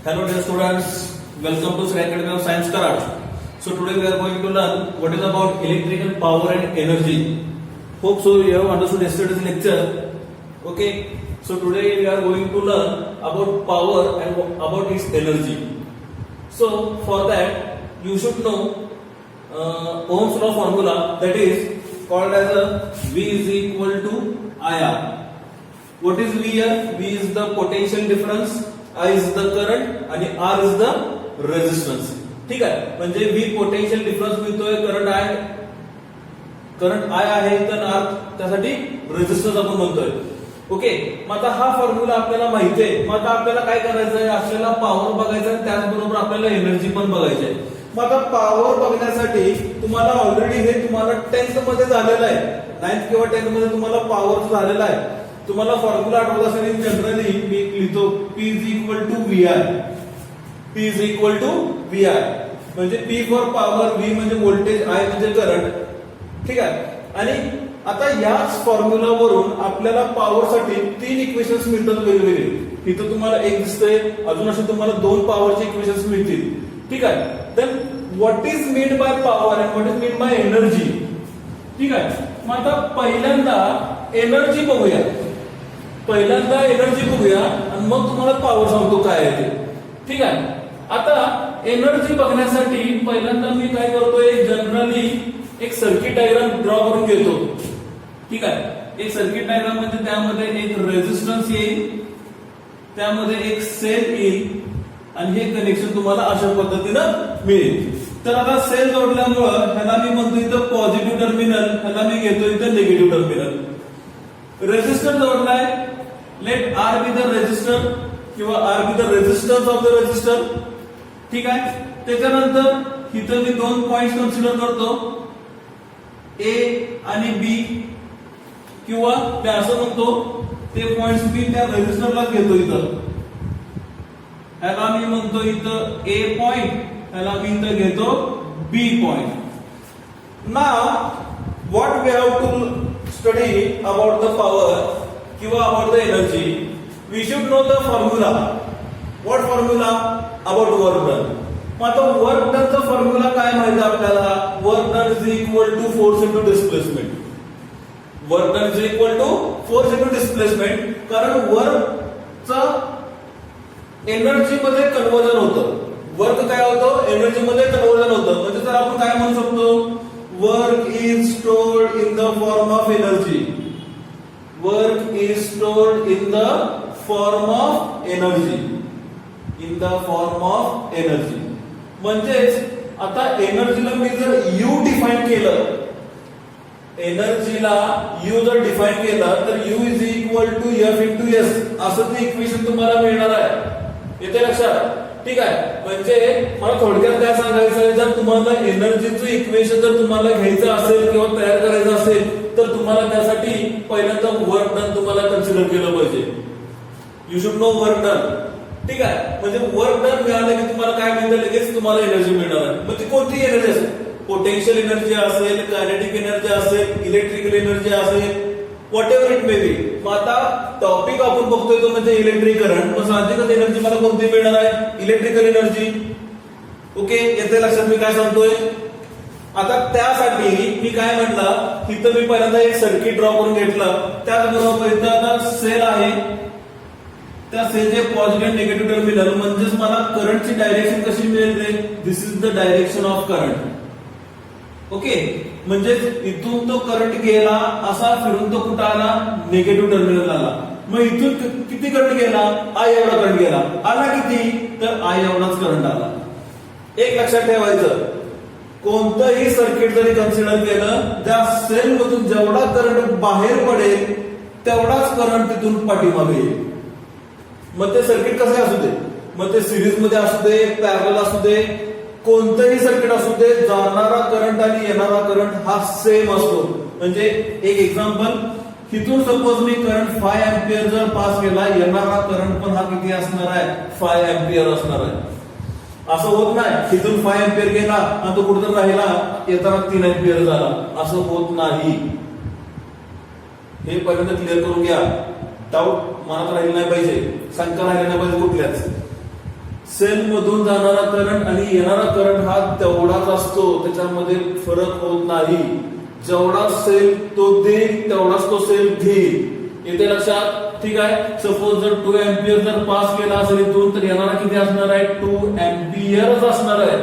Hello dear students, welcome to Sri Academy of Science Karad. So today we are going to learn what is about electrical power and energy. Hope so you have understood yesterday's lecture. Okay, so today we are going to learn about power and about its energy. So for that you should know Ohm's law formula, that is called as a V is equal to IR. What is V here? V is the potential difference, I is the current आणि R is the resistance. ठीक आहे, म्हणजे V potential difference मिळतोय, current I आहे तर R त्यासाठी resistance आपण म्हणतोय. ओके, मग आता हा फॉर्म्युला आपल्याला माहिती आहे. मग आता आपल्याला काय करायचं आहे? आपल्याला पॉवर बघायचं आहे, त्याचबरोबर आपल्याला एनर्जी पण बघायची आहे. मग आता पॉवर बघण्यासाठी तुम्हाला ऑलरेडी हे तुम्हाला 10th मध्ये झालेलं आहे, 9th किंवा 10th मध्ये तुम्हाला पॉवर झालेला आहे. तुम्हाला फॉर्म्युला आठवत असेल, जनरली मी लिहितो P is equal to VI. P is equal to VI म्हणजे P फॉर पॉवर, V म्हणजे व्होल्टेज, I म्हणजे करंट. ठीक आहे, आणि आता याच फॉर्म्युला वरून आपल्याला पॉवर साठी 3 इक्वेशन्स मिळतात वेगवेगळे. इथं तुम्हाला एक दिसतंय, अजून असे तुम्हाला 2 पॉवरचे इक्वेशन्स मिळतील. ठीक आहे, then what is mean by power and what is mean by energy. ठीक आहे, मग आता पहिल्यांदा एनर्जी बघूया. पहिल्यांदा एनर्जी बघूया आणि मग तुम्हाला पॉवर सांगतो काय आहे ते. ठीक आहे, आता एनर्जी बघण्यासाठी पहिल्यांदा मी काय करतोय, जनरली एक सर्किट डायग्राम ड्रॉ करून घेतो. ठीक आहे, एक सर्किट डायग्राम म्हणजे त्यामध्ये एक रेझिस्टन्स येईल, त्यामध्ये एक सेल येईल आणि हे कनेक्शन तुम्हाला अशा पद्धतीनं मिळेल. तर आता सेल जोडल्यामुळं ह्याला मी म्हणतो इथं पॉझिटिव्ह टर्मिनल, ह्याला मी घेतो इथं निगेटिव्ह टर्मिनल. रेझिस्टर जोडलाय, let R be the resistor किंवा R be the resistance of the resistor. ठीक आहे, त्याच्यानंतर इथं मी 2 पॉइंट्स कन्सिडर करतो, ए आणि बी, किंवा मी असं म्हणतो ते पॉइंट्स मी त्या रेझिस्टरला घेतो. इथं ह्याला मी म्हणतो इथं ए पॉइंट, ह्याला मी इथं घेतो B point. Now what we have to study about the power किंवा about the energy, we should know the formula. What formula? About work done. मग आता वर्क डनचा फॉर्म्युला काय माहिती आपल्याला? Work done is equal to force into displacement. Work done is equal to force into displacement, कारण वर्कचा energy मध्ये conversion होतं. वर्क काय होतं? एनर्जी मध्ये कन्वर्जन होतं. म्हणजे तर आपण काय म्हणू शकतो, work is stored in the form of energy. Work is stored in the form of energy. In the form of energy म्हणजेच आता एनर्जीला मी जर यू डिफाईन केलं, एनर्जीला यू जर डिफाईन केलं तर U is equal to F into S असं ते equation तुम्हाला मिळणार आहे. येते लक्षात? ठीक आहे, म्हणजे मला थोडक्यात काय सांगायचं आहे, जर तुम्हाला एनर्जीचं इक्वेशन जर तुम्हाला घ्यायचं असेल किंवा तयार करायचं असेल तर तुम्हाला त्यासाठी पहिल्यांदा वर्क डन तुम्हाला कन्सिडर केलं पाहिजे. You should know work done. ठीक आहे, म्हणजे वर्क डन मिळालं की तुम्हाला काय मिळतं, लगेच तुम्हाला एनर्जी मिळणार आहे. मग ती कोणती एनर्जी असेल, पोटेन्शियल एनर्जी असेल, कायनेटिक एनर्जी असेल, इलेक्ट्रिकल एनर्जी असेल, what ever it may be. मग आता टॉपिक आपण बघतोय तो म्हणजे इलेक्ट्रिक करंट. मग साहजिकच एनर्जी मला कोणती मिळणार आहे? Electrical energy. ओके, येते लक्षात मी काय सांगतोय? आता त्यासाठी मी काय म्हटलं, तिथं मी पहिल्यांदा एक सर्किट ड्रॉ करून घेतलं, त्याचबरोबर इथं आता सेल आहे, त्या सेलचे पॉझिटिव्ह निगेटिव्ह टर्मिनल, म्हणजेच मला करंटची डायरेक्शन कशी मिळते, this is the direction of current. Okay, म्हणजे इथून तो करंट गेला, असा फिरून तो कुठं आला? निगेटिव्ह टर्मिनल आला. मग इथून किती करंट गेला? आय एवढा करंट गेला. आला किती? तर आय एवढाच करंट आला. एक लक्षात ठेवायचं, कोणतंही सर्किट जरी कन्सिडर केलं, त्या सेल मधून जेवढा करंट बाहेर पडेल तेवढाच करंट तिथून पाठीमागे येईल. मग ते सर्किट कसे असू दे, मग ते सिरीज मध्ये असू दे, पॅरलल असू दे, कोणतंही सर्किट असू दे, जाणारा करंट आणि येणारा करंट हा सेम असतो. म्हणजे एक एक्झाम्पल, इथून सपोज मी करंट 5 एम्पियर जर पास केला, येणारा करंट पण हा किती असणार आहे? 5 एम्पियर असणार आहे. असं होत नाही, इथून 5 एम्पियर गेला आणि तो कुठं राहिला, येताना 3 एम्पियर झाला, असं होत नाही. हे पहिल्यांदा क्लिअर करून घ्या. डाऊट मनात राहिला नाही पाहिजे, शंका राहिली नाही पाहिजे कुठल्याच. सेल मधून जाणारा करंट आणि येणारा करंट हा तेवढाच असतो, त्याच्यामध्ये फरक होत नाही. जेवढा सेल तो देईल तेवढाच तो सेल घेईल. येते लक्षात? ठीक आहे. सपोज जर 2 एम्पियर जर पास केला असेल इथून तर येणारा किती असणार आहे? 2 एम्पियरच असणार आहे.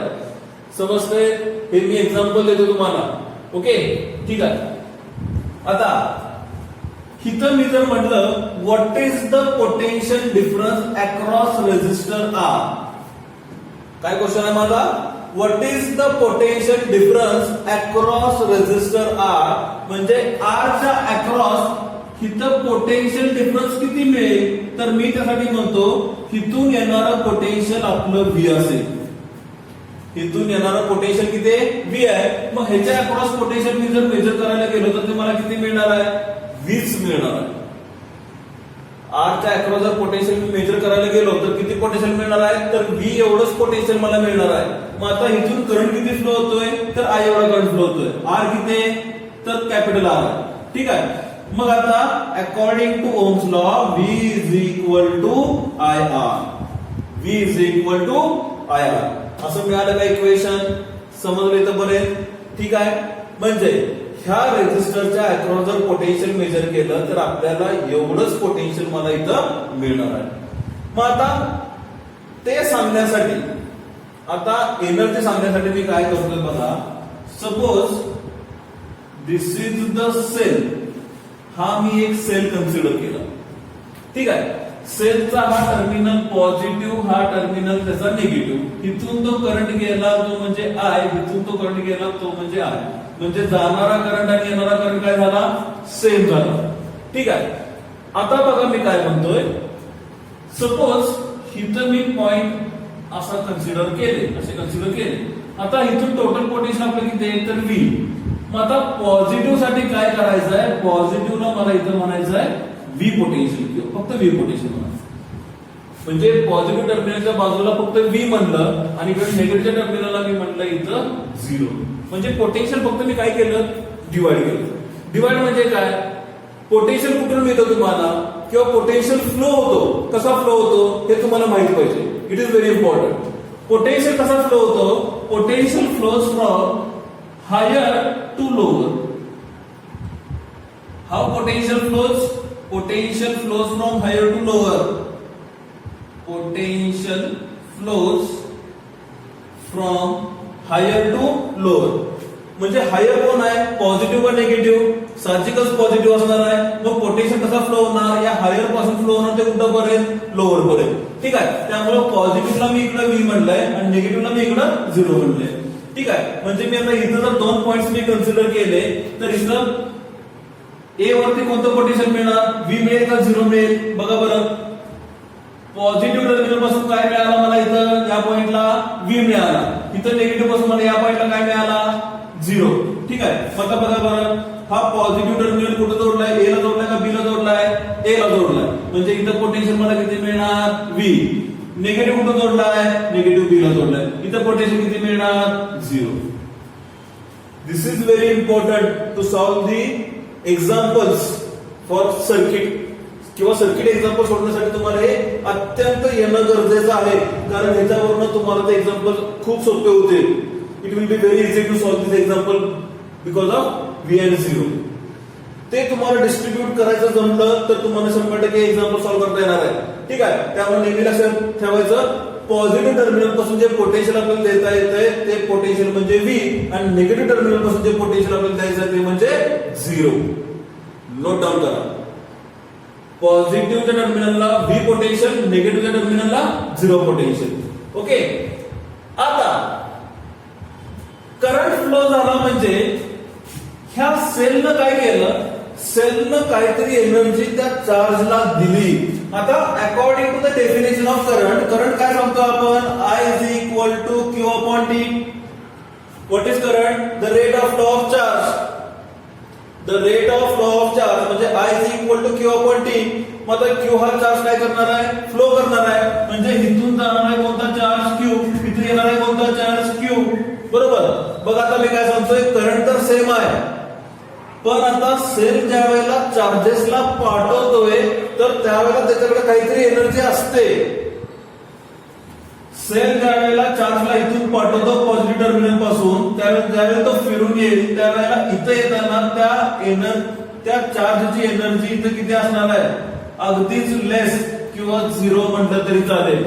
समजते? हे मी एक्झाम्पल देतो तुम्हाला. ओके, ठीक आहे. आता इथं मी जर म्हटलं what is the potential difference across resistor R, काय क्वेश्चन आहे माझा? What is the potential difference across resistor R, म्हणजे आर च्या अक्रॉस इथं पोटेन्शियल डिफरन्स किती मिळेल? तर मी त्यासाठी म्हणतो इथून येणारं पोटेन्शियल आपलं व्ही असेल. इथून येणारं पोटेन्शियल किती आहे? व्ही आहे. मग ह्याच्या अक्रॉस पोटेन्शियल मी जर मेजर करायला गेलो तर ते मला किती मिळणार आहे? 20 मिळणार आहे. आर च्या अक्रॉस जर पोटेन्शियल मी मेजर करायला गेलो तर किती पोटेन्शियल मिळणार आहे? तर व्ही एवढंच पोटेन्शियल मला मिळणार आहे. मग आता इथून करंट किती फ्लो होतोय? तर आय एवढा करंट फ्लो होतोय. आर किती आहे? तर कॅपिटल आर आहे. ठीक आहे. मग आता according to Ohm's law V is equal to I R. V is equal to I R. असं मिळालं का इक्वेशन? समजलं इथं बरेच? ठीक आहे. म्हणजे ह्या रेझिस्टरच्या अक्रॉस जर पोटेन्शियल मेजर केलं तर आपल्याला एवढंच पोटेन्शियल मला इथं मिळणार आहे. मग आता ते सांगण्यासाठी, आता एनर्जी सांगण्यासाठी मी काय करतोय बघा. Suppose this is the cell. हा मी एक सेल कन्सिडर केला. ठीक आहे. सेलचा हा टर्मिनल पॉझिटिव्ह, हा टर्मिनल त्याचा निगेटिव्ह. इथून तो करंट गेला तो म्हणजे आय, इथून तो करंट गेला तो म्हणजे आय. म्हणजे जाणारा करंट आणि येणारा करंट काय झाला? सेम झाला. ठीक आहे. आता बघा मी काय म्हणतोय. सपोज इथं मी पॉइंट असा कन्सिडर केले, असे कन्सिडर केले. आता इथून टोटल पोटेन्शियल आपलं किती आहे? तर व्ही. मग आता पॉझिटिव्ह साठी काय करायचं आहे? पॉझिटिव्हला मला इथं म्हणायचं आहे व्ही पोटेन्शियल, किंवा फक्त व्ही पोटेन्शियल म्हणायचं. म्हणजे पॉझिटिव्ह टर्मिनलच्या बाजूला फक्त व्ही म्हणलं आणि इकडे निगेटिव्ह टर्मिनलला मी म्हटलं इथं 0. म्हणजे पोटेन्शियल फक्त मी काय केलं? डिवाइड केलं. डिवाइड म्हणजे काय? पोटेन्शियल कुठून मिळतं तुम्हाला, किंवा पोटेन्शियल फ्लो होतो, कसा फ्लो होतो हे तुम्हाला माहित पाहिजे. It is very important. Potential कसा फ्लो होतो? Potential flows from higher to lower. How potential flows? Potential flows from higher to lower. Potential flows from higher to lower. म्हणजे हायर कोण आहे? पॉझिटिव्ह का निगेटिव्ह? साहजिकच पॉझिटिव्ह असणार आहे. मग पोटेन्शियल कसा फ्लो होणार? या हायर पासून फ्लो होणार ते कुठं पर्यंत? लोअर पर्यंत. ठीक आहे. त्यामुळे पॉझिटिव्हला मी इकडे व्ही म्हणलंय आणि निगेटिव्हला मी इकडे 0 म्हणलंय. ठीक आहे. म्हणजे मी आता इथं जर 2 पॉइंट्स मी कन्सिडर केले तर इथं ए वरती कोणतं पोटेन्शियल मिळणार? व्ही मिळेल का 0 मिळेल? बघा बरं. पॉझिटिव्ह टर्मिनल पासून काय मिळाला मला? इथं या पॉइंटला व्ही मिळाला. इथं निगेटिव्ह पासून मला या पॉइंटला काय मिळाला? 0. ठीक आहे. मग आता बघा बरं, हा पॉझिटिव्ह टर्मिनल कुठं जोडलाय? ए ला जोडलाय का बी ला जोडलाय? ए ला जोडलाय. म्हणजे इथं पोटेन्शियल मला किती मिळणार? व्ही. निगेटिव्ह कुठं जोडलाय? निगेटिव्ह बी ला जोडलाय. इथं पोटेन्शियल किती मिळणार? 0. This is very important to solve the examples for circuit, किंवा सर्किट एक्झाम्पल सोडण्यासाठी तुम्हाला हे अत्यंत येणं गरजेचं आहे. कारण ह्याच्यावरून तुम्हाला ते एक्झाम्पल खूप सोपे होते. It will be very easy to solve this example because of V and 0. ते तुम्हाला डिस्ट्रीब्यूट करायचं जमलं तर तुम्हाला 100% एक्झाम्पल सॉल्व्ह करता येणार आहे. ठीक आहे. त्यामुळे नेहमी लक्षात ठेवायचं, पॉझिटिव्ह टर्मिनल पासून जे पोटेन्शियल आपल्याला देता येतंय ते पोटेन्शियल म्हणजे व्ही, आणि निगेटिव्ह टर्मिनल पासून जे पोटेन्शियल आपल्याला द्यायचं ते म्हणजे 0. नोट डाऊन करा. पॉझिटिव्हच्या टर्मिनलला व्ही पोटेन्शियल, निगेटिव्हच्या टर्मिनलला 0 पोटेन्शियल. ओके. आता करंट फ्लो झाला म्हणजे ह्या सेलनं काय केलं? सेलनं काहीतरी एनर्जी त्या चार्जला दिली. आता according to the definition of current, current काय सांगतो आपण? I is equal to Q upon T. What is current? The rate of flow of charge. The rate of flow of charge म्हणजे I is equal to Q upon T. मग Q हा charge काय करणार आहे? Flow करणार आहे. म्हणजे इथून जाणार आहे कोणता चार्ज? Q. इथून येणार आहे कोणता चार्ज? Q. बरोबर. बघ आता मी काय सांगतोय, करंट तर सेम आहे, पण आता सेल ज्या वेळेला चार्जेसला पाठवतोय तर त्यावेळेला त्याच्याकडे काहीतरी एनर्जी असते. सेल ज्या वेळेला चार्जला इथून पाठवतो पॉझिटिव्ह टर्मिनल पासून, त्यावेळेला ज्यावेळेला तो फिरून येईल त्यावेळेला इथं येताना त्या चार्जची एनर्जी इथं किती असणार आहे, अगदीच लेस किंवा 0 म्हटलं तरी चालेल.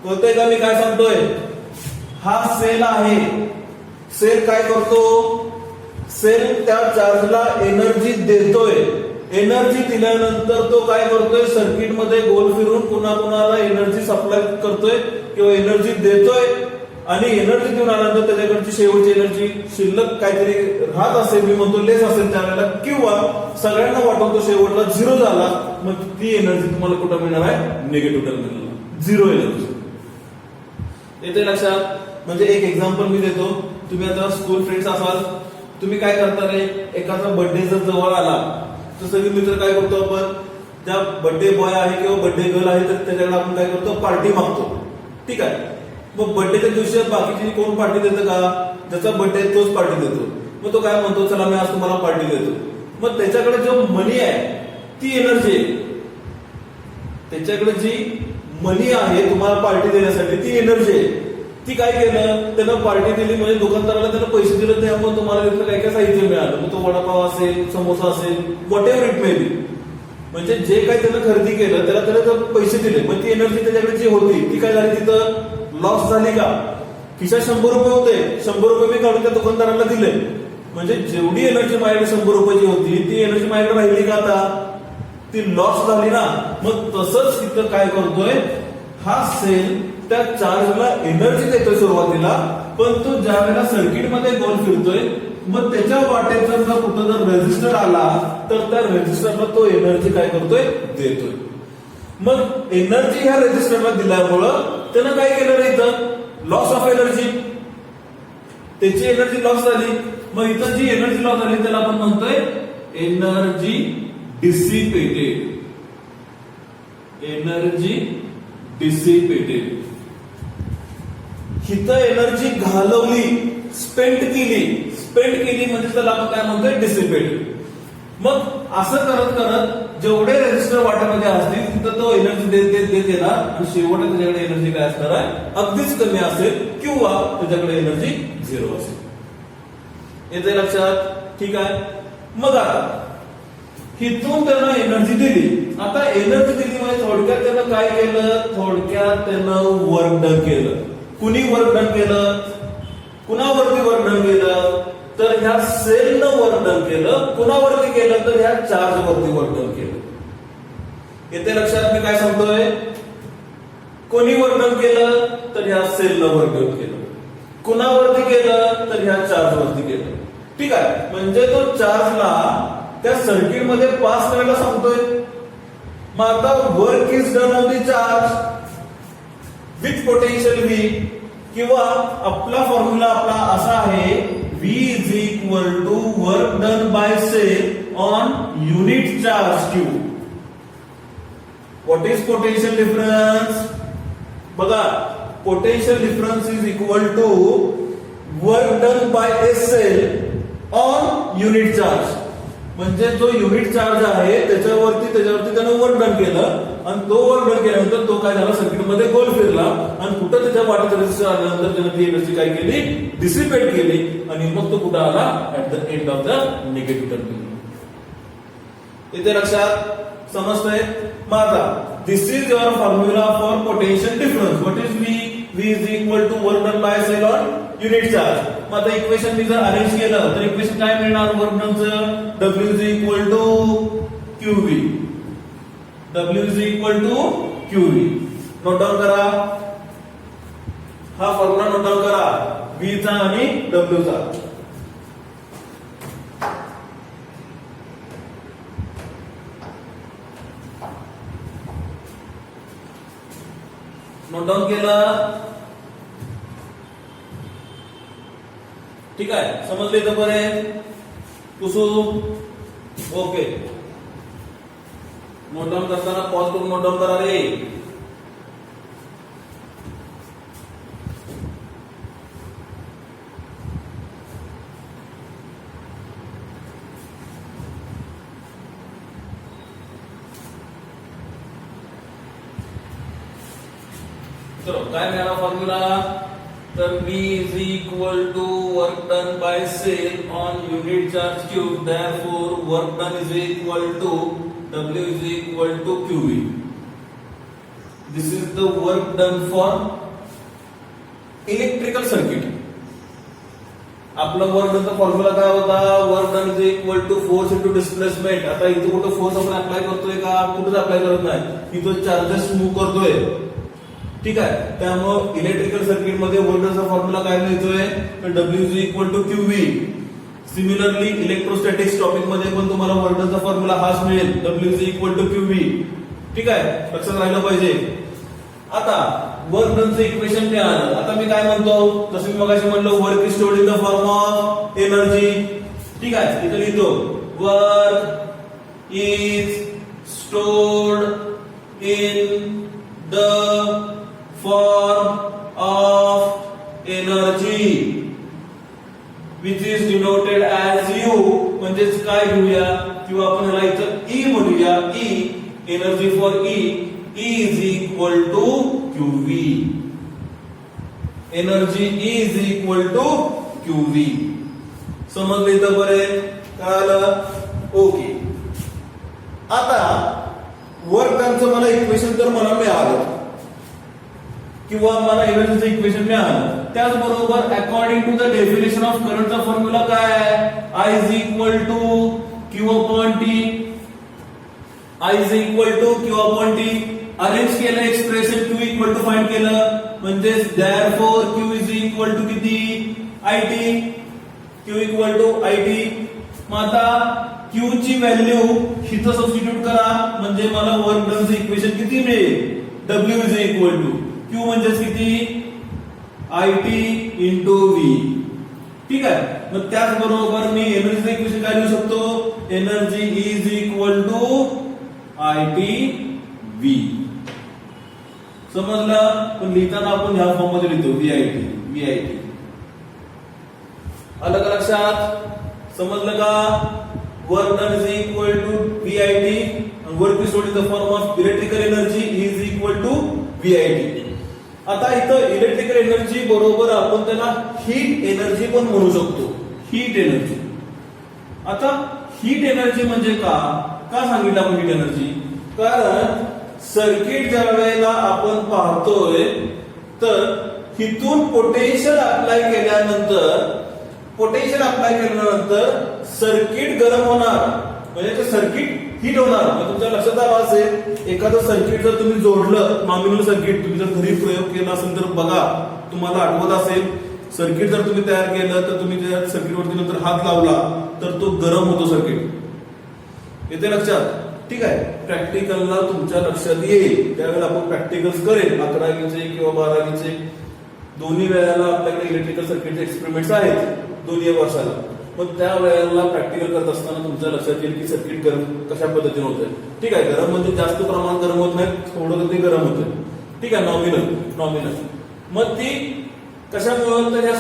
कळतंय का मी काय सांगतोय? हा सेल आहे. सेल काय करतो? सेल त्या चार्जला एनर्जी देतोय. एनर्जी दिल्यानंतर तो काय करतोय, सर्किट मध्ये गोल फिरून पुन्हा कुणाला एनर्जी सप्लाय करतोय किंवा एनर्जी देतोय. आणि एनर्जी देऊन आल्यानंतर त्याच्याकडची शेवटची एनर्जी शिल्लक काहीतरी राहत असेल, मी म्हणतो लेस असेल त्यावेळेला, किंवा सगळ्यांना वाटून तो शेवटला 0 झाला, मग ती एनर्जी तुम्हाला कुठं मिळणार आहे, निगेटिव्ह टर्मिनलला, 0 एनर्जी. येते लक्षात? म्हणजे एक एक्झाम्पल मी देतो. तुम्ही आता स्कूल फ्रेंड्स असाल, तुम्ही काय करता रे, एखादा बर्थडे जर जवळ आला तर सगळे मित्र काय करतो, आपण त्या बर्थडे बॉय आहे किंवा बर्थडे गर्ल आहे तर त्याच्याकडे आपण काय करतो, पार्टी मागतो. ठीक आहे. मग बर्थडेच्या दिवशी बाकीची कोण पार्टी देतं का? ज्याचा बर्थडे आहे तोच पार्टी देतो. मग तो काय म्हणतो, चला मी आज तुम्हाला पार्टी देतो. मग त्याच्याकडे जो मनी आहे ती एनर्जी आहे. त्याच्याकडे जी मनी आहे तुम्हाला पार्टी देण्यासाठी ती एनर्जी आहे. ती काय केलं, त्यानं पार्टी दिली म्हणजे दुकानदाराला त्यानं पैसे दिले, त्यामुळे तुम्हाला तिथलं काय काय साहित्य मिळालं. मग तो वडापाव असेल, समोसा असेल, what ever it may be. म्हणजे जे काही त्यानं खरेदी केलं त्याला पैसे दिले, मग ती एनर्जी त्याच्याकडे जी होती ती काय झाली, तिथं लॉस झाली का? खिशात 100 रुपये होते, 100 रुपये मी काढून त्या दुकानदाराला दिले, म्हणजे जेवढी एनर्जी माझ्याकडे 100 रुपयाची होती ती एनर्जी माझ्याकडे राहिली का? आता ती लॉस झाली ना. मग तसंच तिथं काय करतोय, हा सेल त्या चार्जला एनर्जी देतोय सुरुवातीला, पण तो ज्या वेळेला सर्किटमध्ये गोल फिरतोय मग त्याच्या वाटेत जर कुठं जर रेझिस्टर आला तर त्या रेझिस्टरला तो एनर्जी काय करतोय, देतोय. मग एनर्जी ह्या रेझिस्टरला दिल्यामुळं त्यानं काय केलं रे, इथं लॉस ऑफ एनर्जी, त्याची एनर्जी लॉस झाली. मग इथं जी एनर्जी लॉस झाली त्याला आपण म्हणतोय एनर्जी डिसिपेटेड. Energy dissipated. हिथं एनर्जी घालवली, स्पेंड केली म्हणजे त्याला आपण काय म्हणतोय, डिसिपेटेड. मग असं करत करत जेवढे रेझिस्टर वाट्यामध्ये असतील तिथं तो एनर्जी देत येणार आणि शेवटी त्याच्याकडे एनर्जी काय असणार आहे, अगदीच कमी असेल किंवा त्याच्याकडे एनर्जी 0 असेल. येते लक्षात? ठीक आहे. मग आता हिथून त्यानं एनर्जी दिली. आता एनर्जी दिली म्हणजे थोडक्यात त्यानं काय केलं, थोडक्यात त्यानं वर्क डन केलं. कुणी वर्क डन केलं, कुणावरती वर्क डन केलं, तर ह्या सेलनं वर्क डन केलं. कुणावरती केलं, तर ह्या चार्ज वरती वर्क डन केलं. येते लक्षात मी काय सांगतोय? कोणी वर्क डन केलं, तर ह्या सेलनं वर्क डन केलं. कुणावरती केलं, तर ह्या चार्ज वरती केलं. ठीक आहे. म्हणजे तो चार्जला त्या सर्किट मध्ये पास करायला सांगतोय. मग आता work is done on the charge with potential V, किंवा आपला फॉर्म्युला आपला असा आहे, V is equal to work done by cell on unit charge Q. What is potential difference? बघा, potential difference is equal to work done by a cell on unit charge. म्हणजे जो unit charge आहे त्याच्यावरती त्यानं work done केलं आणि तो work done केल्यानंतर तो काय झाला, सर्किटमध्ये गोल फिरला आणि कुठं त्याच्या वाटेत रेझिस्टर आल्यानंतर त्यानं ती एनर्जी काय केली, डिसिपेट केली आणि मग तो कुठं आला, at the end of the negative terminal. इथे लक्षात समजतंय? मग आता this is your formula for potential difference. What is V? V is equal to work done by cell on unit charge. मग आता इक्वेशन मी जर अरेंज केलं तर इक्वेशन काय मिळणार, वर्क डनचं W is equal to QV. W is equal to QV. Note down करा, हा फॉर्म्युला नोट डाऊन करा, V चा आणि W चा. नोट डाऊन केलं? ठीक आहे. समजले तर बरे कुसुम? ओके. नोट डाऊन करताना पॉज करून नोट डाऊन करा रे. चलो काय मिळाला फॉर्म्युला, तर V is equal to work done by cell on unit charge cube, therefore work done is equal to W is equal to QV. This is the work done for electrical circuit. आपला work डनचा formula काय होता, work done is equal to force into displacement. आता इथे कुठं force आपण apply करतोय का, कुठेच अप्लाय करत नाही, इथं चार्जेस मूव्ह करतोय. ठीक आहे, त्यामुळे इलेक्ट्रिकल सर्किट मध्ये वर्क डनचा फॉर्म्युला काय मिळतोय, तर W is equal to QV. Similarly electrostatics topic मध्ये पण तुम्हाला वर्क डनचा फॉर्म्युला हाच मिळेल, W is equal to QV. ठीक आहे, लक्षात राहिलं पाहिजे. आता वर्क डनचं इक्वेशन मिळालं. आता मी काय म्हणतो, जसं मी मगाशी म्हणलो, work is stored in the form of energy. ठीक आहे, इथे लिहितो work is stored in the form of energy which is denoted as U. म्हणजेच काय घेऊया, किंवा आपण ह्याला इथं E म्हणूया. E, energy for E is equal to QV. Energy is equal to QV. समजलं इथं बरे, कळालं? ओके. आता वर्क डनचं मला इक्वेशन तर मला मिळालं, किंवा मला एनर्जीचं इक्वेशन मिळालं. त्याचबरोबर according to the definition of करंटचा फॉर्म्युला काय आहे, I is equal to Q upon T. I is equal to Q upon T. Arrange केलं expression, Q equal to find केलं, म्हणजे therefore Q is equal to किती, IT. Q equal to IT. मग आता Q ची value इथं substitute करा, म्हणजे मला वर्क डनचं इक्वेशन किती मिळेल, W is equal to Q म्हणजेच किती, IT इंटू V. ठीक आहे, मग त्याचबरोबर मी एनर्जीचं इक्वेशन काय लिहू शकतो, energy is equal to IT V. समजलं? पण लिहिताना आपण ह्या फॉर्म मध्ये लिहितो VIT. आलं का लक्षात? समजलं का? Work done is equal to VIT and work is stored in the form of electrical energy is equal to VIT. आता इथं इलेक्ट्रिकल एनर्जी बरोबर आपण त्याला हीट एनर्जी पण म्हणू शकतो, हीट एनर्जी. आता हीट एनर्जी म्हणजे का सांगितलं आपण हीट एनर्जी, कारण सर्किट ज्या वेळेला आपण पाहतोय तर इथून पोटेन्शियल अप्लाय केल्यानंतर सर्किट गरम होणार, म्हणजे ते सर्किट हीट होणार. तुमच्या लक्षात आलं असेल, एखादं सर्किट जर तुम्ही जोडलं, नॉमिनल सर्किट तुम्ही जर घरी प्रयोग केला असेल तर बघा, तुम्हाला आठवत असेल, सर्किट जर तुम्ही तयार केलं तर तुम्ही त्या सर्किटवरती नंतर हात लावला तर तो गरम होतो सर्किट. येते लक्षात? ठीक आहे, प्रॅक्टिकलला तुमच्या लक्षात येईल, त्यावेळेला आपण प्रॅक्टिकल्स करेल, 11वीचे किंवा 12वीचे दोन्ही वेळेला आपल्याकडे इलेक्ट्रिकल सर्किटचे एक्सपेरिमेंट्स आहेत दोन्ही वर्षाला. मग त्या वेळेला प्रॅक्टिकल करत असताना तुमच्या लक्षात येईल की सर्किट गरम कशा पद्धतीने होतंय. ठीक आहे, गरम म्हणजे जास्त प्रमाणात गरम होत नाही, थोडं ते गरम होतंय. ठीक आहे, नॉमिनल. मग ती कशामुळे, तर ह्या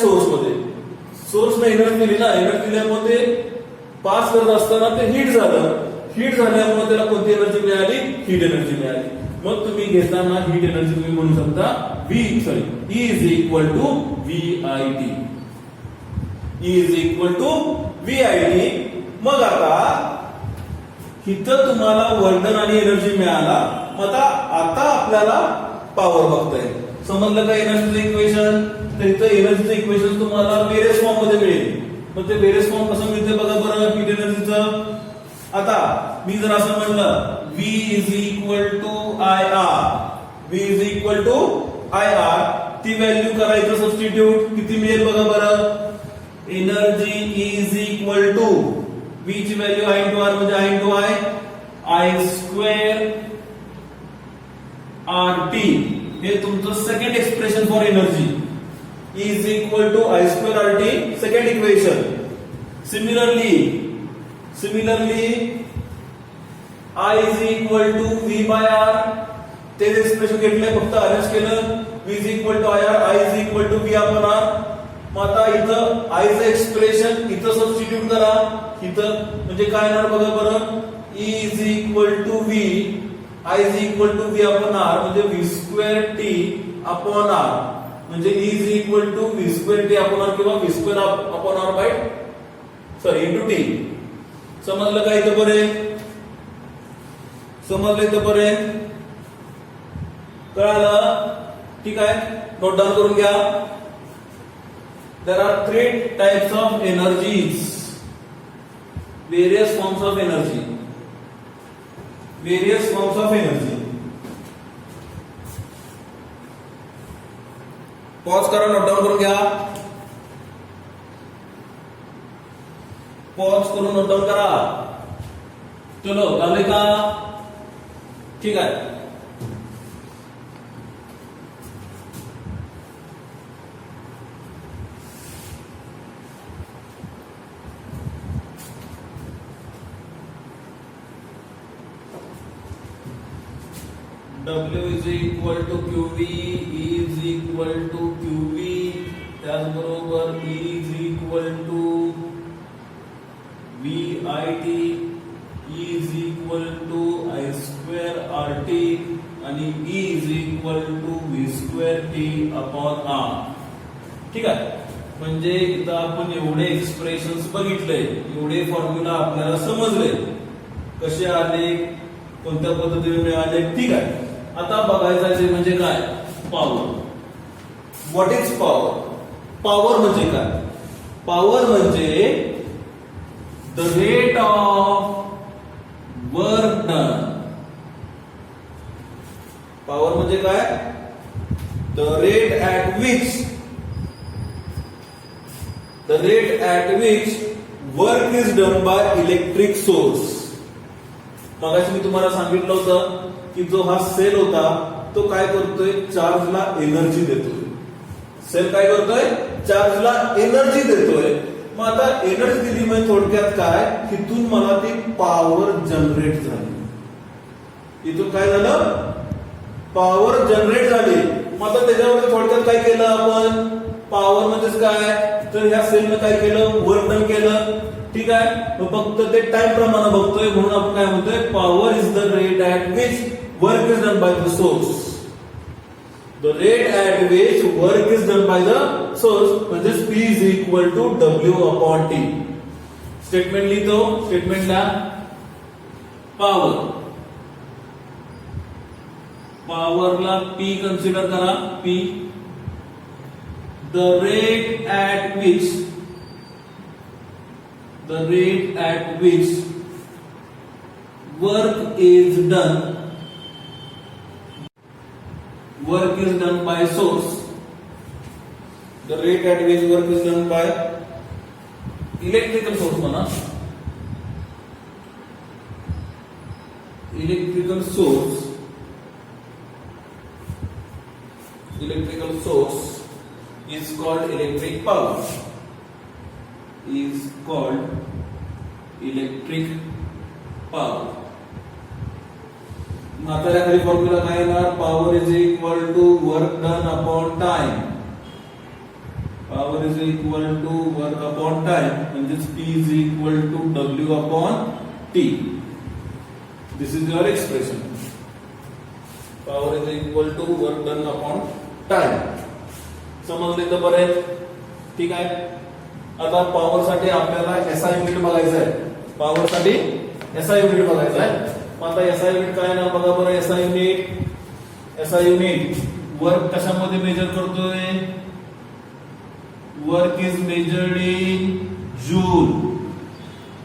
सोर्सने एनर्जी दिली ना, एनर्जी दिल्यामुळे ते पास करत असताना ते हीट झाल्यामुळे त्याला कोणती एनर्जी मिळाली, हीट एनर्जी मिळाली. मग तुम्ही घेताना हीट एनर्जी तुम्ही म्हणू शकता E is equal to VIT. E is equal to VIT. मग आता इथं तुम्हाला वर्क डन आणि एनर्जी मिळाला. मग आता आपल्याला पॉवर बघता येईल. समजलं का एनर्जीचं इक्वेशन? तर इथं एनर्जीचं इक्वेशन तुम्हाला वेरियस फॉर्म मध्ये मिळेल. मग ते वेरियस फॉर्म कसं मिळते बघा बरं हीट एनर्जीचं. आता मी जर असं म्हणलं V is equal to IR, ती व्हॅल्यू करायचं सबस्टिट्यूट, किती मिळेल बघा बरं, energy is equal to V ची व्हॅल्यू I इंटू R म्हणजे I into I square RT. हे तुमचं second expression for energy, is equal to I square RT, second equation. Similarly I is equal to V by R, तेच expression घेतलंय, फक्त arrange केलं. V is equal to IR, I is equal to V upon R. मग आता इथं I चं expression इथं substitute करा, इथं म्हणजे काय येणार बघा बरं, E is equal to V, I is equal to V upon R म्हणजे V square T upon R, म्हणजे E is equal to V square T upon R किंवा V square upon R by into T. समजलं का इथं बरे? समजलं इथं बरे? कळालं? ठीक आहे, नोट डाऊन करून घ्या. There are 3 types of energies, various forms of energy, various forms of energy. Pause करा, नोट डाऊन करून घ्या. पॉज करून नोट डाऊन करा. चलो, झाले का? ठीक आहे. W is equal to QV, E is equal to QV, त्याचबरोबर E is equal to VIT, E is equal to I square RT आणि E is equal to V square T upon R. ठीक आहे, म्हणजे इथं आपण एवढे expressions बघितले, एवढे फॉर्म्युला आपल्याला समजले, कसे आले, कोणत्या पद्धतीने मिळाले. ठीक आहे, आता बघायचं आहे म्हणजे काय? Power. What is power? Power म्हणजे काय? पॉवर म्हणजे the rate of work done. Power म्हणजे काय? The rate at which work is done by electric source. मगाशी मी तुम्हाला सांगितलं होतं की जो हा सेल होता तो काय करतोय? चार्जला एनर्जी देतोय. सेल काय करतोय? चार्जला एनर्जी देतोय. मग आता एनर्जी दिली म्हणजे थोडक्यात काय? इथून मला ती पॉवर जनरेट झाली. इथून काय झालं? पॉवर जनरेट झाली. मग आता त्याच्यावर थोडक्यात काय केलं आपण? पॉवर म्हणजेच काय? तर ह्या सेलनं काय केलं? वर्क डन केलं. ठीक आहे, मग फक्त ते टाइम प्रमाणे बघतोय, म्हणून आपण काय म्हणतोय? Power is the rate at which work is done by the source. The rate at which work is done by the source म्हणजे P is equal to W upon T. Statement लिहितो. स्टेटमेंटला power, पॉवरला P consider करा. P the rate at which work is done by source. The rate at which work is done by electrical source म्हणा. Electrical source is called electric power. आता या खाली formula काय येणार? Power is equal to work done upon time. Power is equal to work upon time म्हणजेच P is equal to W upon T. This is your expression. Power is equal to work done upon time. समजले तर बरे? ठीक आहे. आता power साठी आपल्याला SI unit बघायचं आहे. पॉवर साठी SI युनिट बघायचं आहे. आता SI युनिट काय ना बघा बरं. SI युनिट वर्क कशामध्ये मेजर करतोय? Work is measured in joule.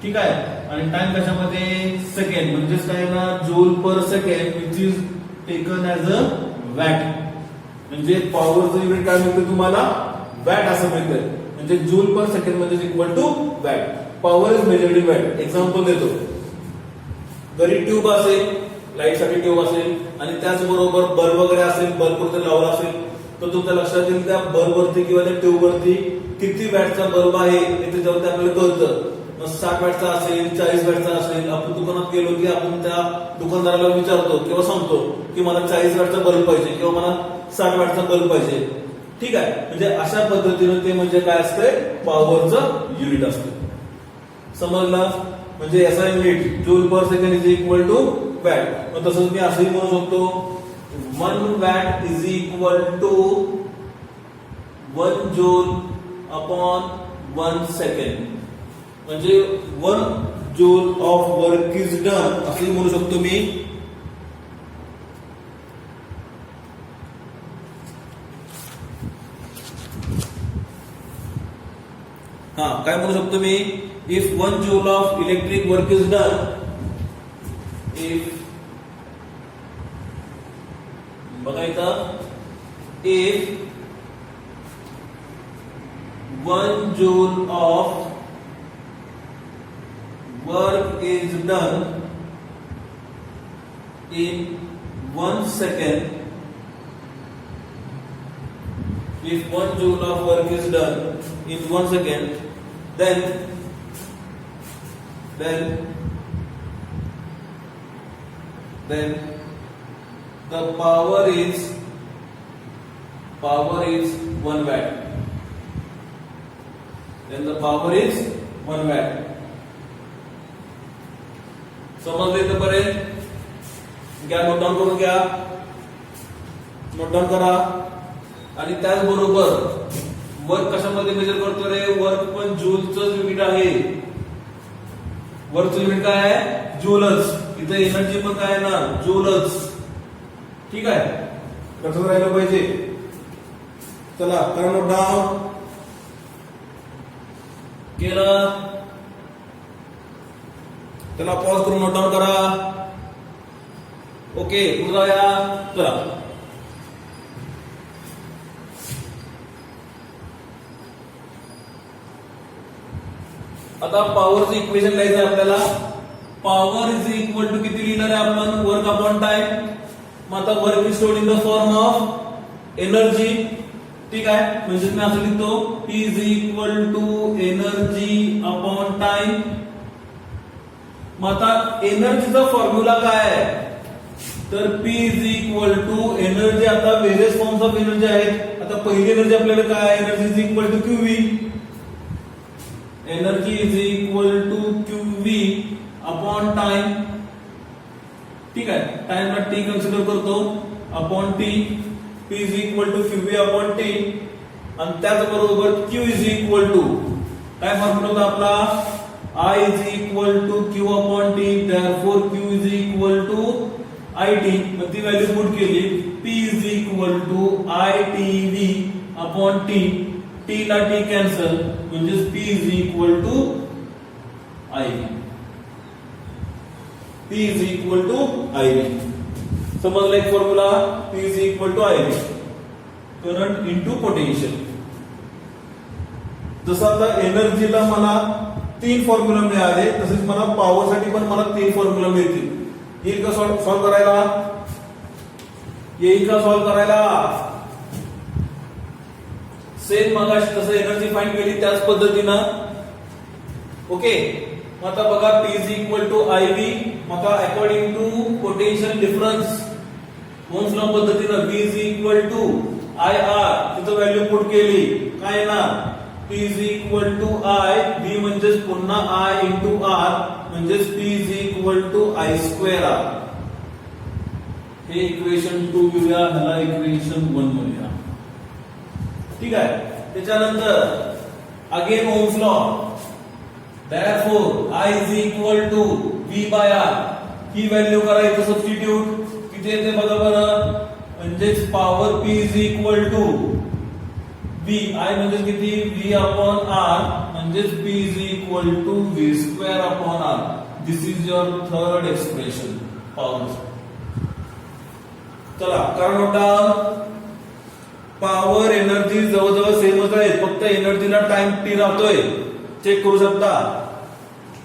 ठीक आहे, आणि टाइम कशामध्ये? सेकंड. म्हणजेच काय ना? Joule per second which is taken as a watt. म्हणजे पॉवरचं युनिट काय मिळतं तुम्हाला? वॅट असं मिळतंय. म्हणजे जूल पर सेकंड म्हणजे equal to watt. Power is measured in watt. Example देतो. घरी ट्यूब असेल, लाईट साठी ट्यूब असेल आणि त्याचबरोबर बल्ब वगैरे असेल, बल्ब वरती लावला असेल तर तुमच्या लक्षात येईल त्या बल्ब वरती किंवा त्या ट्यूब वरती किती वॅटचा बल्ब आहे हे त्याच्यावरती आपल्याला कळतं. मग 60 वॅटचा असेल, 40 वॅटचा असेल. आपण दुकानात गेलो की आपण त्या दुकानदाराला विचारतो किंवा सांगतो की मला 40 वॅटचा बल्ब पाहिजे किंवा मला 60 वॅटचा बल्ब पाहिजे. ठीक आहे, म्हणजे अशा पद्धतीने ते म्हणजे काय असतंय? पॉवरचं युनिट असतं. समजलं? म्हणजे SI unit joule per second is equal to watt. मग तसंच मी असंही म्हणू शकतो 1 watt is equal to 1 joule upon 1 second, म्हणजे 1 joule of work is done असे म्हणू शकतो मी. काय म्हणू शकतो मी, if 1 joule of electric work is done, if बघा इथं, if 1 joule of work is done in 1 second, if 1 joule of work is done in 1 second, then the power is 1 watt. Then the power is 1 watt. समजले इथपर्यंत? घ्या, note down करून घ्या, note down करा. आणि त्याचबरोबर वर्क कशामध्ये major करतो रे? वर्क पण जूलचं युनिट आहे. वर्कचं युनिट काय आहे? जूलच. इथे एनर्जी पण काय आहे ना? जूलच. ठीक आहे, लक्षात राहिलं पाहिजे. चला करा नोट डाऊन. केलं, चला पॉज करून नोट डाऊन करा. ओके, पुढे जाऊया. चला, आता पॉवरचं इक्वेशन लिहायचं आहे आपल्याला. पॉवर इज इक्वल टू किती लिहिणार आहे आपण? Work upon time. मग आता work is stored in the form of energy. ठीक आहे, म्हणजे मी असं लिहितो, P is equal to energy upon time. मग आता एनर्जीचा फॉर्म्युला काय आहे? तर P is equal to energy. आता वेरियस फॉर्म्स ऑफ एनर्जी आहेत. आता पहिली एनर्जी आपल्याला काय आहे? Energy is equal to QV. Energy is equal to QV upon time. ठीक आहे, टाइमला T कन्सिडर करतो, upon T. P is equal to QV upon T. आणि त्याचबरोबर Q इज इक्वल टू काय फॉर्म्युला होता आपला? I is equal to Q upon T. Therefore Q is equal to IT. मग ती व्हॅल्यू पुट केली. P is equal to ITV upon T. T ला T cancel, म्हणजे P is equal to IV. P is equal to IV. समजलं एक formula? P is equal to IV, current into potential. जसं आता एनर्जीला मला 3 formula मिळाले, तसेच मला पॉवर साठी पण मला 3 फॉर्म्युला मिळतील. येईल का सॉल्व्ह करायला? येईल का सॉल्व्ह करायला? सेम मगाशी तसं एनर्जी फाइंड केली त्याच पद्धतीनं. ओके, मग आता बघा, P is equal to IV. मग according to potential difference ohm's law पद्धतीनं V is equal to IR. तिथं व्हॅल्यू पुट केली, काय ना? P is equal to I. V म्हणजेच पुन्हा I इंटू R, म्हणजेच P is equal to I square R. हे इक्वेशन 2 घेऊया, ह्याला इक्वेशन 1 म्हणूया. ठीक आहे, त्याच्यानंतर again ohm's law. Therefore I is equal to V by R. ही व्हॅल्यू करायचं सबस्टिट्यूट. किती येते बघा बरं? म्हणजेच power P is equal to V. I म्हणजे किती? V अपॉन R, म्हणजेच P is equal to V square upon R. This is your third expression power. चला करा नोट डाऊन. पॉवर एनर्जी जवळजवळ सेमच आहे, फक्त एनर्जीला टाइम T राहतोय. चेक करू शकता.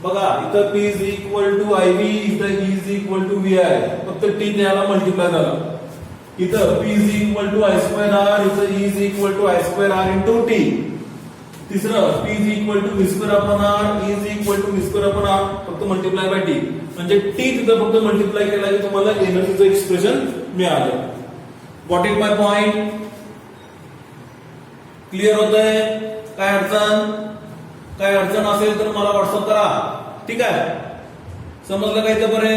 बघा इथं P is equal to IV, इथं E is equal to V आहे. फक्त T त्याला मल्टिप्लाय झाला. इथं P is equal to I square R, इथं E is equal to I square R into T. तिसरं P is equal to V square upon R, E is equal to V square upon R, फक्त multiply by T. म्हणजे T तिथं फक्त multiply केला की तुम्हाला एनर्जीचं expression मिळालं. What is my point? Clear होतंय? काय अडचण असेल तर मला व्हॉट्सअप करा. ठीक आहे, समजलं काय? तर बरे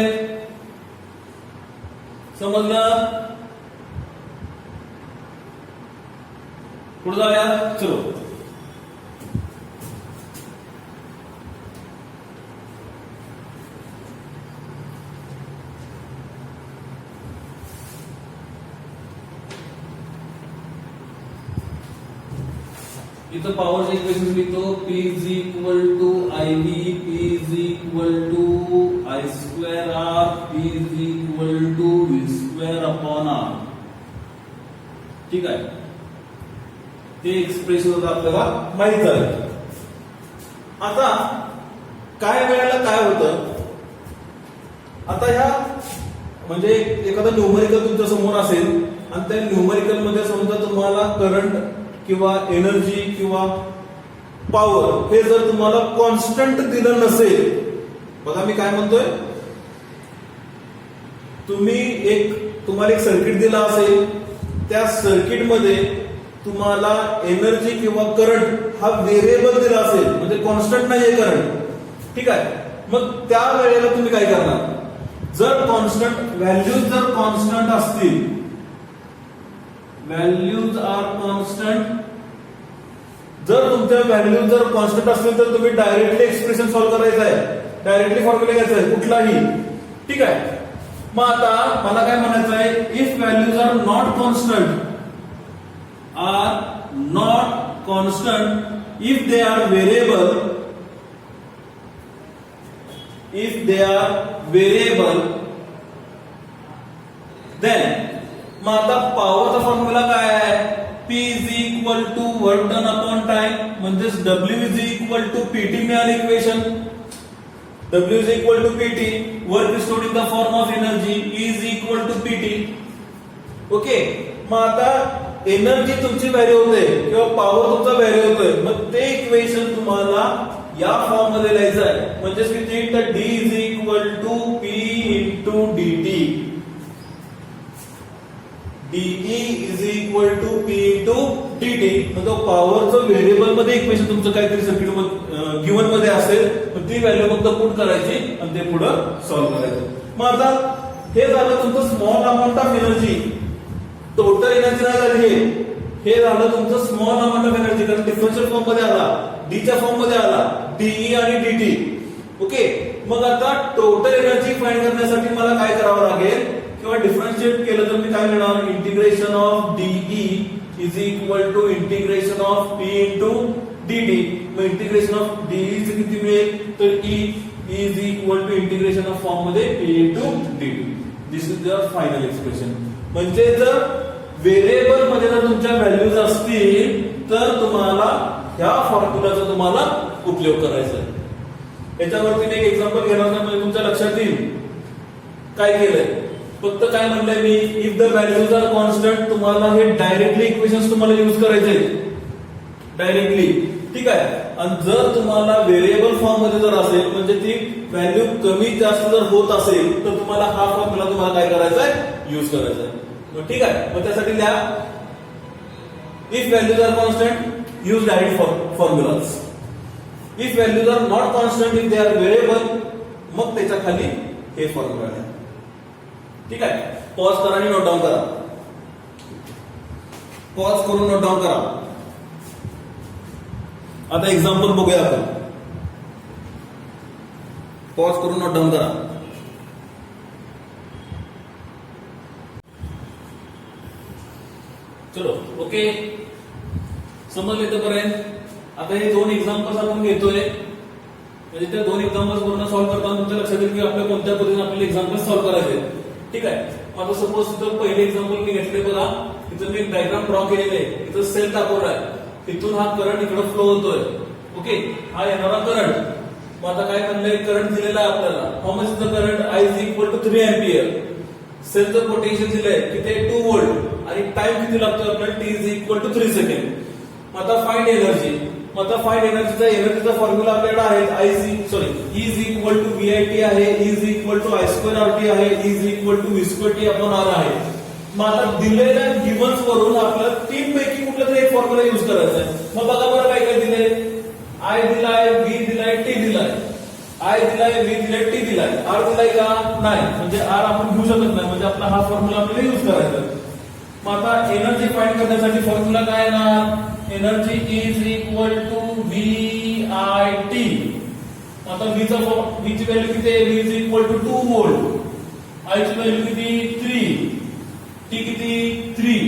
समजलं? पुढे जाऊया, चलो. इथं पॉवरचे इक्वेशन लिहितो. P is equal to IV, P is equal to I square R, P is equal to V square upon R. ठीक आहे, ते एक्सप्रेशन आपल्याला माहित झालं. आता काय वेळेला काय होतं, आता ह्या म्हणजे एखादं न्यूमरिकल तुमच्या समोर असेल आणि त्या न्यूमरिकल मध्ये समजा तुम्हाला करंट किंवा एनर्जी किंवा पॉवर हे जर तुम्हाला कॉन्स्टंट दिलं नसेल, बघा मी काय म्हणतोय, तुम्हाला एक सर्किट दिला असेल, त्या सर्किट मध्ये तुम्हाला एनर्जी किंवा करंट हा व्हेरिएबल दिला असेल, म्हणजे कॉन्स्टंट नाहीये करंट. ठीक आहे, मग त्या वेळेला तुम्ही काय करणार, जर व्हॅल्यूज जर कॉन्स्टंट असतील, व्हॅल्यूज आर कॉन्स्टंट, जर तुमच्या व्हॅल्यूज जर कॉन्स्टंट असतील तर तुम्ही डायरेक्टली एक्सप्रेशन सॉल्व्ह करायचं आहे, डायरेक्टली फॉर्म्युला घ्यायचा आहे कुठलाही. ठीक आहे, मग आता मला काय म्हणायचं आहे, if values are not constant, if they are variable, then मग आता पॉवरचा फॉर्म्युला काय आहे, P is equal to work done upon time, म्हणजेच W is equal to PT मिळालं equation. W is equal to PT, work stored in the form of energy, E is equal to PT. Okay, मग आता energy तुमची value होते किंवा power तुमचा value होतोय, मग ते इक्वेशन तुम्हाला या फॉर्म मध्ये लिहायचं आहे, म्हणजेच किती, तर D is equal to P into DT, DE is equal to P into DT. म्हणजे पॉवरचं व्हेरिएबल मध्ये इक्वेशन तुमचं काहीतरी सर्किट गिवन मध्ये असेल, ती व्हॅल्यू फक्त पुट करायची आणि ते पुढे सॉल्व्ह करायचं. मग आता हे झालं तुमचं small amount of energy, total energy नाही झाली, हे झालं तुमचं स्मॉल अमाऊंट ऑफ एनर्जी, कारण डिफरन्शियल फॉर्म मध्ये आला, डीच्या फॉर्म मध्ये आला, DE आणि DT. ओके, मग आता टोटल एनर्जी फाइंड करण्यासाठी मला काय करावं लागेल, किंवा डिफरन्शिएट केलं तर मी काय मिळणार, integration of DE is equal to integration of P into DT. मग इंटिग्रेशन ऑफ DE चे किती मिळेल, तर E is equal to integration of form मध्ये P into DT. This is the final expression. म्हणजे जर व्हेरिएबल मध्ये जर तुमच्या व्हॅल्यूज असतील तर तुम्हाला ह्या फॉर्म्युलाचा तुम्हाला उपयोग करायचा आहे. याच्यावरती मी एक एक्झाम्पल घेणार नाही, म्हणजे तुमच्या लक्षात येईल काय केलंय. फक्त काय म्हणलंय मी, if the values are constant, तुम्हाला हे डायरेक्टली इक्वेशन्स तुम्हाला युज करायचे डायरेक्टली. ठीक आहे, आणि जर तुम्हाला व्हेरिएबल फॉर्म मध्ये जर असेल, म्हणजे ती व्हॅल्यू कमी जास्त जर होत असेल, तर तुम्हाला हा फॉर्म्युला तुम्हाला काय करायचा आहे, युज करायचा आहे. मग ठीक आहे, मग त्यासाठी लिहा, if values are constant use direct formulas, if values are not constant, if they are variable, मग त्याच्या खाली हे फॉर्म्युला आहे. ठीक आहे, पॉज करा आणि नोट डाऊन करा, पॉज करून नोट डाऊन करा. आता एक्झाम्पल बघूया आपण, पॉज करून नोट डाऊन करा. चलो, ओके, समजले इथपर्यंत. आता हे दोन एक्झाम्पल्स आपण घेतोय, म्हणजे त्या दोन एक्झाम्पल्स पूर्ण सॉल्व्ह करताना तुमच्या लक्षात येईल की आपल्या कोणत्या पद्धतीने आपल्याला एक्झाम्पल सॉल्व्ह करायचे. ठीक आहे, आता सपोज तिथं पहिले एक्झाम्पल मी घेतले बघा, इथं मी डायग्राम ड्रॉ केलेले आहे, इथं सेल दाखवलाय, तिथून हा करंट इकडे फ्लो होतोय. ओके, हा येणारा करंट. मग आता काय म्हणलंय, करंट दिलेला आहे आपल्याला, how much is the current, I is equal to 3 ampere. सेलचं पोटेन्शियल दिलंय किती, 2 व्होल्ट, आणि टाइम किती लागतो आपल्याला, T is equal to 3 second. मग आता फाइंड एनर्जी. मग आता फाइंड एनर्जीचा फॉर्म्युला आपल्याकडे आहे, E is equal to VIT आहे, E is equal to I square RT आहे, E is equal to V square T upon R आहे. मग आता दिलेल्या गिव्हन्स वरून आपल्याला तीन पैकी कुठला तरी एक फॉर्म्युला युज करायचा आहे. मग बघा बरं काय काय दिलंय, I दिलाय, V दिलाय, T दिलाय, I दिलाय, V दिलाय, T दिलाय, R दिलाय का नाही, म्हणजे R आपण घेऊ शकत नाही, म्हणजे आपला हा फॉर्म्युला आपल्याला युज करायचा. मग आता एनर्जी फाइंड करण्यासाठी फॉर्म्युला काय येणार? Energy is equal to V I T. आता व्ही ची व्हॅल्यू किती आहे? V is equal to 2 volt. I ची व्हॅल्यू किती? 3. टी किती? 3.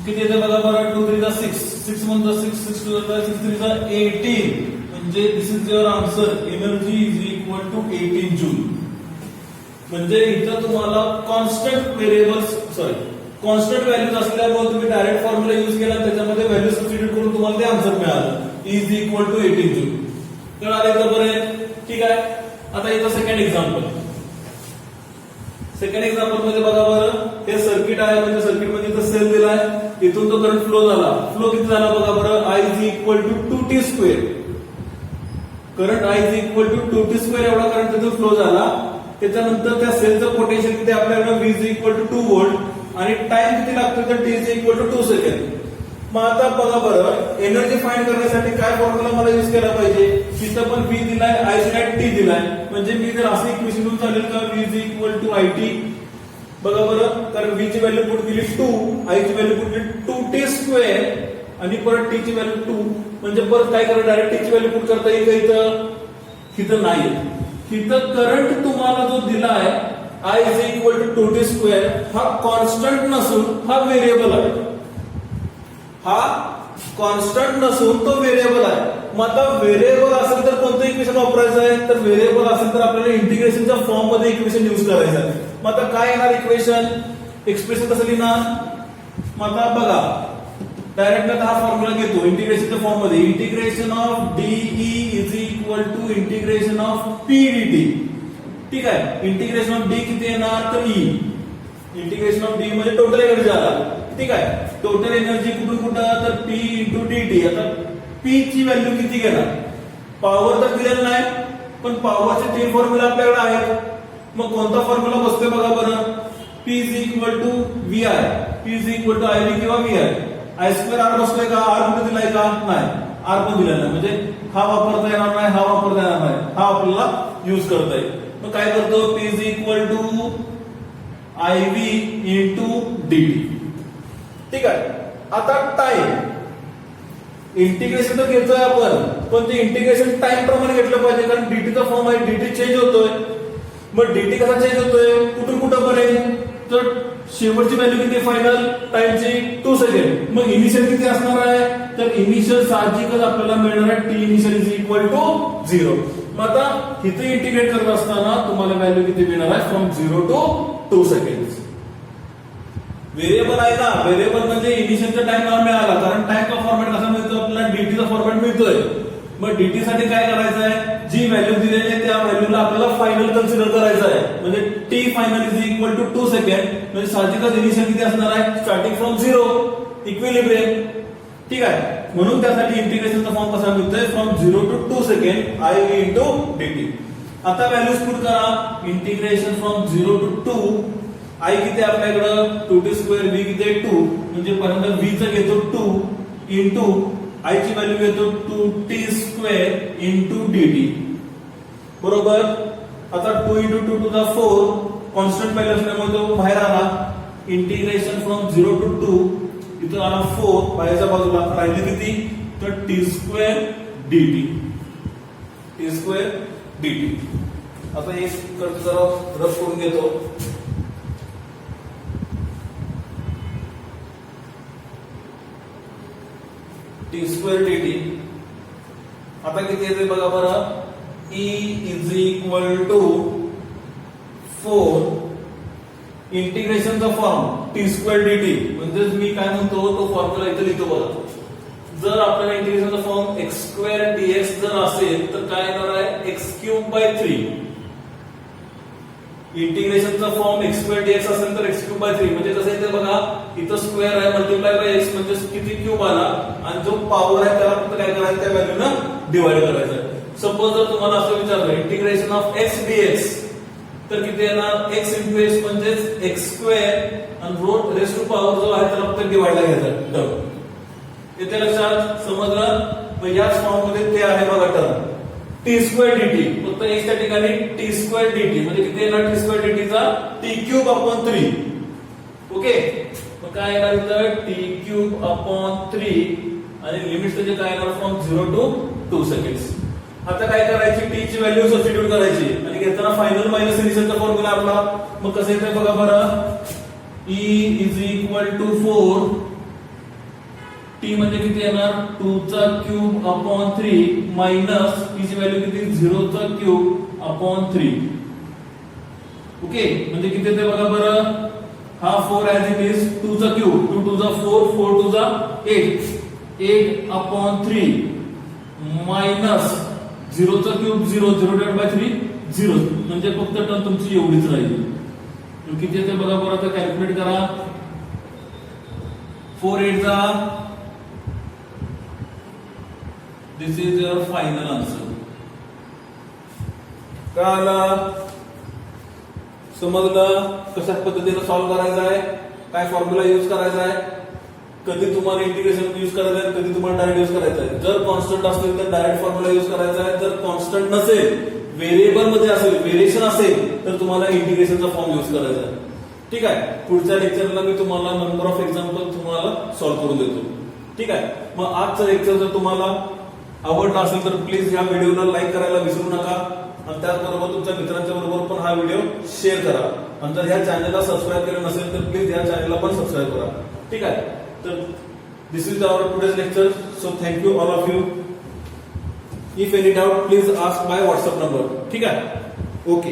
किती येते बघा बरं? 2 3 6. 6 म्हणतो 6 6 2 6 3 18. म्हणजे this is your answer. Energy is equal to 18 joule. म्हणजे इथं तुम्हाला कॉन्स्टंट व्हॅल्यूज असल्यामुळे तुम्ही डायरेक्ट फॉर्म्युला यूज केला, त्याच्यामध्ये व्हॅल्यू सबस्टिट्यूट करून तुम्हाला ते आन्सर मिळालं. Is equal to 18 joule. कळालं का बरं? ठीक आहे. आता इथं सेकंड एक्झाम्पल मध्ये बघा बरं, हे सर्किट आहे. म्हणजे सर्किट मध्ये इथं सेल दिलाय, इथून तो करंट फ्लो झाला. फ्लो किती झाला बघा बरं? I is equal to 2t square. Current I is equal to 2t square एवढा करंट तिथून फ्लो झाला. त्याच्यानंतर त्या सेलचं पोटेन्शियल किती आपल्याकडे? V is equal to 2 volt आणि टाइम किती लागतो? तर T is equal to 2 second. मग आता बघा बरं, एनर्जी फाइंड करण्यासाठी काय फॉर्म्युला मला यूज केला पाहिजे? तिथं पण V दिलाय, I दिलाय, T दिलाय. म्हणजे मी जर असं इक्वेशन लिहून चालेल का? V is equal to IT. बघा बरं, कारण V ची व्हॅल्यू पुट दिली 2, I ची व्हॅल्यू पुट दिली 2t स्क्वेअर आणि परत T ची व्हॅल्यू 2. म्हणजे परत काय करा? डायरेक्ट T ची व्हॅल्यू पुट करता येईल का इथं नाही. इथं करंट तुम्हाला जो दिलाय I is equal to 2t square हा कॉन्स्टंट नसून हा व्हेरिएबल आहे. हा कॉन्स्टंट नसून तो व्हेरिएबल आहे. मग आता व्हेरिएबल असेल तर कोणतं इक्वेशन वापरायचं आहे? तर व्हेरिएबल असेल तर आपल्याला इंटिग्रेशनच्या फॉर्म मध्ये इक्वेशन यूज करायचं आहे. मग आता काय येणार इक्वेशन? एक्सप्रेशन कसं लिहिणार? मग आता बघा, डायरेक्ट हा फॉर्म्युला घेतो इंटिग्रेशनच्या फॉर्म मध्ये. Integration of DE is equal to integration of P DT. ठीक आहे. इंटिग्रेशन ऑफ डी किती येणार? तर ई. इंटिग्रेशन ऑफ डी म्हणजे टोटल एनर्जी आला. ठीक आहे. टोटल एनर्जी कुठून कुठं? तर पी इंटू डीटी. आता पी ची व्हॅल्यू किती घेणार? पॉवर तर दिलेलं नाही, पण पॉवरचे 3 फॉर्म्युला आपल्याकडे आहेत. मग कोणता फॉर्म्युला बसतोय बघा बरं? P is equal to VI. P is equal to IV किंवा VI. I स्क्वेअर R बसतोय का? R कुठे दिलाय का? नाही, R पण दिलेला नाही. म्हणजे हा वापरता येणार नाही, हा वापरता येणार नाही, हा आपल्याला युज करता येईल. मग काय करतो? P is equal to IV into DT. ठीक आहे. आता टाइम इंटिग्रेशन तर घेतोय आपण, पण ते इंटिग्रेशन टाइम प्रमाणे घेतलं पाहिजे. कारण डीटीचा फॉर्म आहे, डीटी चेंज होतोय. मग डीटी कसा चेंज होतोय? कुठून कुठं पर्यंत? तर शेवटची व्हॅल्यू किती? फायनल टाइमची 2 सेकंड. मग इनिशियल किती असणार आहे? तर इनिशियल साहजिकच आपल्याला मिळणार आहे T initial is equal to 0. मग आता इथे इंटिग्रेट करत असताना तुम्हाला व्हॅल्यू किती मिळणार आहे? From 0 to 2 second. व्हेरिएबल आहे ना, व्हेरिएबल म्हणजे इनिशियलचा टाइम मला मिळाला. कारण टाइम का फॉर्मॅट कसा मिळतो? आपल्याला डीटीचा फॉर्मॅट मिळतोय. मग डीटी साठी काय करायचं आहे? जी व्हॅल्यू दिलेली आहे त्या व्हॅल्यूला आपल्याला फायनल कन्सिडर करायचं आहे. म्हणजे T final is equal to 2 second. म्हणजे साहजिकच इनिशियल किती असणार आहे? Starting from 0, equilibrium. ठीक आहे. म्हणून त्यासाठी इंटिग्रेशनचा फॉर्म कसा मिळतोय? From 0 to 2 second IV into DT. आता व्हॅल्यूज पुट करा. Integration from 0 to 2. I किती आपल्याकडं? 2t square. V किती आहे? 2. म्हणजे पहिल्यांदा V चं घेतो 2 इंटू I ची व्हॅल्यू घेतो 2t स्क्वेअर इंटू dt. बरोबर. आता 2 into 2 to the 4 constant value असल्यामुळे तो बाहेर आला. इंटिग्रेशन फ्रॉम 0 टू 2 इथं आला 4. बाहेरच्या बाजूला राहिले किती? तर t square dt. t square dt. आता एक जरा रफ करून घेतो. T square dt. आता किती येते बघा बरं? E इज इक्वल टू 4 इंटिग्रेशनचा फॉर्म टी स्क्वेअर dt. म्हणजे मी काय म्हणतो तो फॉर्म्युला इथे लिहितो बघा. जर आपल्याला इंटिग्रेशनचा फॉर्म x स्क्वेअर dx जर असेल तर काय येणार आहे? x cube by 3. इंटिग्रेशनचा फॉर्म x स्क्वेअर dx असेल तर x क्यूब बाय 3. म्हणजे कसं येते बघा, इथं स्क्वेअर आहे मल्टिप्लाय बाय x म्हणजे किती क्यूब आला आणि जो पॉवर आहे त्याला फक्त काय करायचं? त्या व्हॅल्यूनं डिवाइड करायचं. सपोज जर तुम्हाला असं विचारलं इंटिग्रेशन ऑफ x dx तर किती येणार? x इंटू x म्हणजेच x स्क्वेअर आणि रेस टू पॉवर जो आहे त्याला फक्त डिवाइडला घ्यायचा टर्म. येते लक्षात? समजलं? मग याच फॉर्म मध्ये ते आहे बघा टर्म टी स्क्वेअर dt. फक्त x त्या ठिकाणी टी स्क्वेअर dt म्हणजे किती येणार? टी स्क्वेअर dt चा t क्यूब अपॉन 3. ओके. काय येणार इथं t³/3 आणि लिमिट त्याचे काय येणार फ्रॉम 0 to 2 सेकंड्स. आता काय करायची, टी ची व्हॅल्यू सबस्टिट्यूट करायची आणि घेताना फायनल मायनस इनिशियलचा फॉर्म्युला आपला मग कसं येतंय बघा बरं. E = 4, टी म्हणजे किती येणार 2³/3 मायनस टी ची व्हॅल्यू किती 0³/3. ओके, म्हणजे किती येते बघा बरं. हा 4 ऍज इट इज 2³ 2 2 4 4 2 8 8/3 मायनस 0³ 0 0/3 0, म्हणजे फक्त टर्म तुमची एवढीच राहील. किती येते बघा बरं. आता कॅल्क्युलेट करा. 4 8 दिस इज युअर फायनल आन्सर. कळालं, समजलं कशा पद्धतीने सॉल्व्ह करायचं आहे, काय फॉर्म्युला यूज करायचा आहे, कधी तुम्हाला इंटिग्रेशन यूज करायचं आहे, कधी तुम्हाला डायरेक्ट यूज करायचं आहे. जर कॉन्स्टंट असेल तर डायरेक्ट फॉर्म्युला यूज करायचा आहे. जर कॉन्स्टंट नसेल, व्हेरिएबल मध्ये असेल, व्हेरिएशन असेल तर तुम्हाला इंटिग्रेशनचा फॉर्म यूज करायचा आहे. ठीक आहे. पुढच्या लेक्चरला मी तुम्हाला नंबर ऑफ एक्झाम्पल तुम्हाला सॉल्व्ह करून देतो. ठीक आहे. मग आजचं लेक्चर जर तुम्हाला आवडला असेल तर प्लीज या व्हिडिओला लाईक करायला विसरू नका आणि त्याचबरोबर तुमच्या मित्रांच्या बरोबर पण हा व्हिडिओ शेअर करा. आणि जर या चॅनलला सबस्क्राईब केलं नसेल तर प्लीज या चॅनलला पण सबस्क्राईब करा. ठीक आहे. तर this is our today's lecture. So thank you all of you. If any doubt please ask my WhatsApp number. ठीक आहे. ओके.